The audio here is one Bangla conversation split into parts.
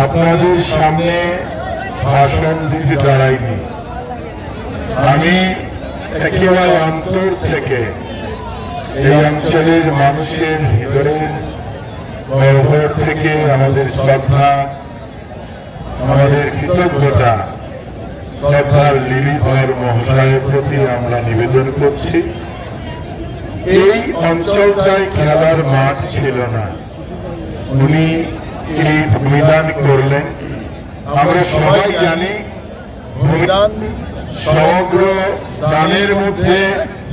আপনাদের সামনে ভাষণ দিতে দাঁড়াইনি। আমি একেবারে অন্তর থেকে এই অঞ্চলের মানুষের হৃদয়ের গহ্বর থেকে আমাদের শ্রদ্ধা, আমাদের কৃতজ্ঞতা শ্রদ্ধার লিলিধর মহাশয়ের প্রতি আমরা নিবেদন করছি। এই অঞ্চলটায় খেলার মাঠ ছিল না, উনি এই ভূমিদান করলেন। আমরা সবাই জানি ভূমিদান সমগ্র দানের মধ্যে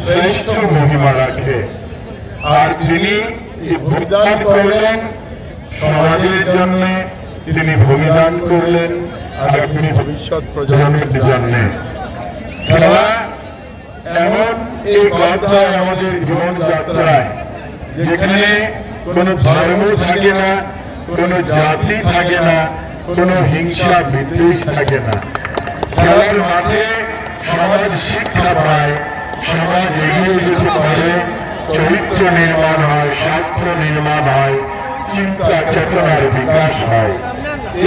শ্রেষ্ঠ মহিমা রাখে, আর তিনি ভূমিদান করলেন সমাজের জন্য, তিনি ভূমিদান করলেন আগামী ভবিষ্যৎ প্রজন্মের জন্য। খেলা এমন এক অধ্যায় আমাদের জীবনযাত্রায়, যেখানে কোনো ধর্ম থাকে না, কোনো জাতি থাকে না, কোনো হিংসা বিদ্বেষ থাকে না। খেলার মাঠে সমাজ শিক্ষা পায়, সমাজ এগিয়ে যেতে পারে, চরিত্র নির্মাণ হয়, শাস্ত্র নির্মাণ হয়, চিন্তা চেতনার বিকাশ হয়।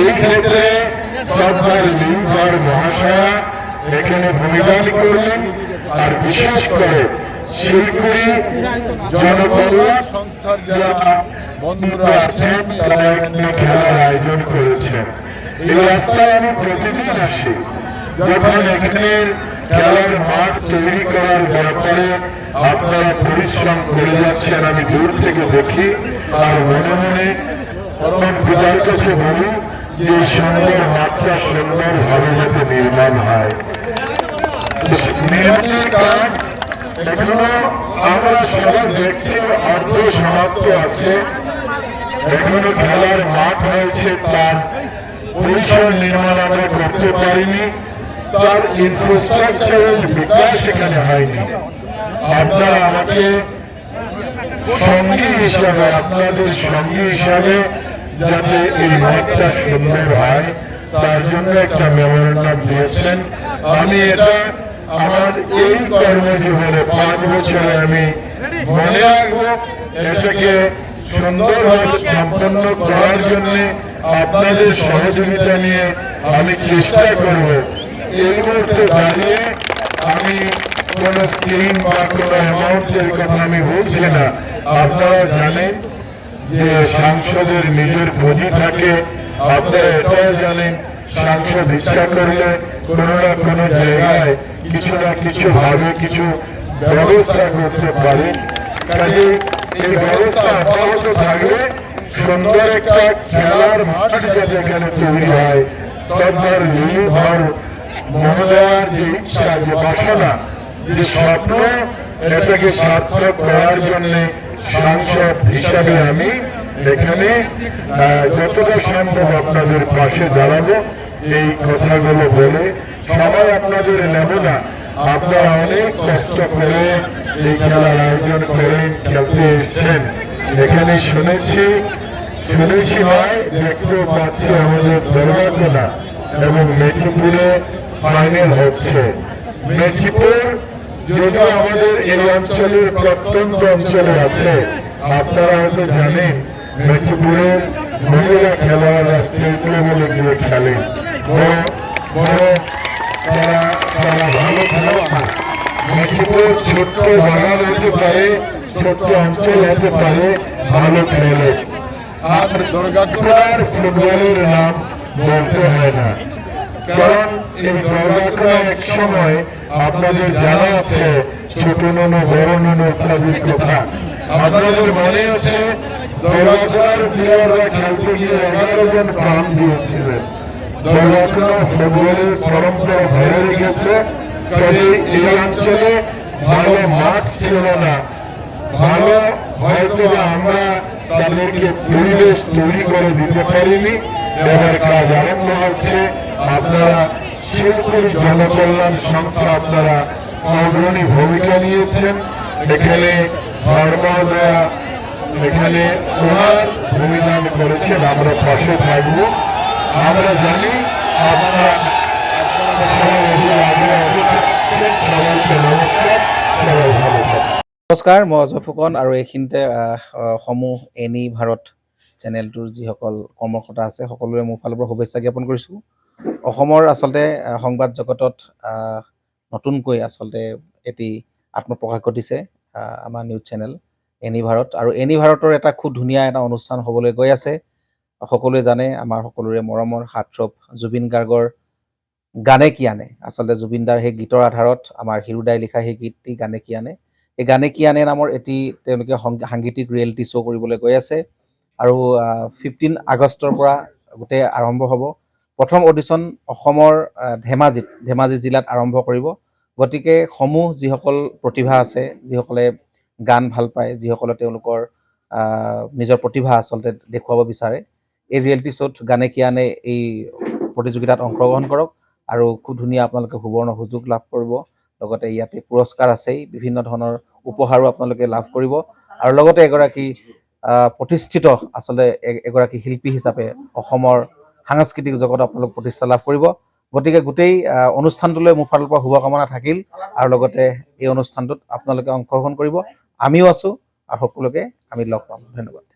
এই ক্ষেত্রে শ্রদ্ধার লিলিধর মহাশয়া এখানে ভূমিদান করলেন। আর বিশেষ করে শিলিগুড়ি জনকল্যাণ সংস্থার যারা বন্ধুরা আছেন তারা এখানে খেলার আয়োজন করেছিলেন। এই রাস্তায় আমি প্রতিদিন আসি, যখন এখানে খেলার মাঠ তৈরি করার ব্যাপারে আপনারা পরিশ্রম করে যাচ্ছেন, আমি দূর থেকে দেখি আর মনে মনে পরম পিতার কাছে বলি যে এই সুন্দর মাঠটা সুন্দরভাবে যাতে নির্মাণ হয়। নির্মাণের কাজ এখনো আমরা সবাই দেখছি অর্ধ সমাপ্ত আছে। এখনো খেলার মাঠ হয়েছে, তার পরিসর নির্মাণ আমরা করতে পারিনি, তার ইনফ্রাস্ট্রাকচারাল বিকাশ এখানে হয়নি। আপনারা আমাকে সঙ্গী হিসাবে, আপনাদের সঙ্গী হিসাবে যাতে এই মাঠটা সুন্দর হয় তার জন্য একটা মেমোরেন্ডাম দিয়েছেন। আমি এটা আমার এই কর্মজীবনে 5 বছরে আমি মনে রাখবো। এটাকে সুন্দরভাবে সম্পন্ন করার জন্য আপনাদের সহযোগিতা নিয়ে আমি চেষ্টা করব। এই মুহূর্তে দাঁড়িয়ে আমি কোন স্কিম বা কোন অ্যামাউন্টের কথা আমি বলছি না। আপনারা জানেন যে সাংসদের নিজের পুঁজি থাকে, আপনারা এটাও জানেন সাংসদ ইচ্ছা করলে কোনো না কোনো জায়গায় কিছু না কিছু ভাবে কিছু ব্যবস্থা করতে পারে। কাজে এই ব্যবস্থা অব্যাহত থাকলে সুন্দর একটা খেলার মাঠ যাতে এখানে তৈরি হয়। শ্রদ্ধার লিলিধর মহোদয়ার যে ইচ্ছা, যে বাসনা, যে স্বপ্ন, এটাকে সার্থক করার জন্য সাংসদ হিসাবে আমি এখানে যতটা সম্ভব আপনাদের পাশে দাঁড়াবো। এই কথাগুলো বলে সবাই আপনাদের নেব না, আপনারা অনেক কষ্ট করে এই খেলার আয়োজন করে খেলতে এসেছেন। এখানে শুনেছি ভাই, দেখতেও পাচ্ছি আমাদের দুর্গাকোনা এবং মেদিনীপুরে ফাইনাল হচ্ছে। মেদিনীপুর যদিও আমাদের এই অঞ্চলের প্রত্যন্ত অঞ্চলে আছে, আপনারা হয়তো জানেন মেদিনীপুরের মহিলা খেলোয়াড়রা স্টেট লেভেলে গিয়ে খেলে। তারা ভালো খেলোয়াড়। মেদিনীপুর ছোট্ট বাগান হতে পারে, ছোট্ট অঞ্চল হতে পারে, ভালো খেলে। আর দুর্গাপুরার ফুটবলের নাম বলতে হয় না, কারণ এই দুর্গাপুরা এক সময় আপনাদের জানা আছে ছোট নুনু, বড় নুনু ইত্যাদির কথা। আপনাদের মনে আছে দুর্গাপুরার প্লেয়াররা খেলতে গিয়ে 11 জন প্রাণ দিয়েছিলেন। দুর্গাপুরা ফুটবলের পরম্পরা ধরে রেখেছে। কাজে এই অঞ্চলে ভালো মাঠ ছিল না, ভালো হয়তো আমরা তাদেরকে পরিবেশ তৈরি করে দিতে পারিনি। এবার কাজ আরম্ভ হচ্ছে। আপনারা শিলিগুড়ি জনকল্যাণ সংস্থা, আপনারা অগ্রণী ভূমিকা নিয়েছেন। এখানে ধর্মদয়া, এখানে ওনার ভূমিদান করেছেন, আমরা পাশে থাকবো। আমরা জানি আপনারা সবাইকে নমস্কার, সবাই ভালো থাকবেন। নমস্কাৰ, মই অজয় ফুকন আৰু এইখিনিতে সমূহ এনি ভাৰত চেনেলটোৰ যিসকল কৰ্মকৰ্তা আছে সকলোৰে মোৰ ফালৰ পৰা শুভেচ্ছা জ্ঞাপন কৰিছোঁ। অসমৰ আচলতে সংবাদ জগতত নতুনকৈ আচলতে এটি আত্মপ্ৰকাশ ঘটিছে আমাৰ নিউজ চেনেল এনি ভাৰত, আৰু এনি ভাৰতৰ এটা খুব ধুনীয়া এটা অনুষ্ঠান হ'বলৈ গৈ আছে। সকলোৱে জানে আমাৰ সকলোৰে মৰমৰ হাৰ্টথ্ৰব জুবিন গাৰ্গৰ গানে কি আনে, আচলতে জুবিনদাৰ সেই গীতৰ আধাৰত আমাৰ হিৰুদাই লিখা সেই গীতটি গানে কি আনে, এই গানে কি আনে নামৰ এটি তেওঁলোকে সাংগীতিক ৰিয়েলিটি শ্ব' কৰিবলৈ গৈ আছে। আৰু 15 আগষ্টৰ পৰা গোটেই আৰম্ভ হ'ব। প্ৰথম অডিশ্যন অসমৰ ধেমাজি জিলাত আৰম্ভ কৰিব। গতিকে যিসকল প্ৰতিভা আছে, যিসকলে গান ভাল পায়, যিসকলে তেওঁলোকৰ নিজৰ প্ৰতিভা আচলতে দেখুৱাব বিচাৰে, এই ৰিয়েলিটি শ্ব'ত গানে কি আনে এই প্ৰতিযোগিতাত অংশগ্ৰহণ কৰক আৰু খুব ধুনীয়া আপোনালোকে সুবৰ্ণ সুযোগ লাভ কৰিব। লগতে ইয়াতে পুৰস্কাৰ আছেই, বিভিন্ন ধৰণৰ উপহাৰো আপোনালোকে লাভ কৰিব, আৰু লগতে এগৰাকী প্ৰতিষ্ঠিত আচলতে এগৰাকী শিল্পী হিচাপে অসমৰ সাংস্কৃতিক জগতত আপোনালোক প্ৰতিষ্ঠা লাভ কৰিব। গতিকে গোটেই অনুষ্ঠানটোলৈ মোৰ ফালৰ পৰা শুভকামনা থাকিল, আৰু লগতে এই অনুষ্ঠানটোত আপোনালোকে অংশগ্ৰহণ কৰিব। আমিও আছোঁ আৰু সকলোকে আমি লগ পাম। ধন্যবাদ।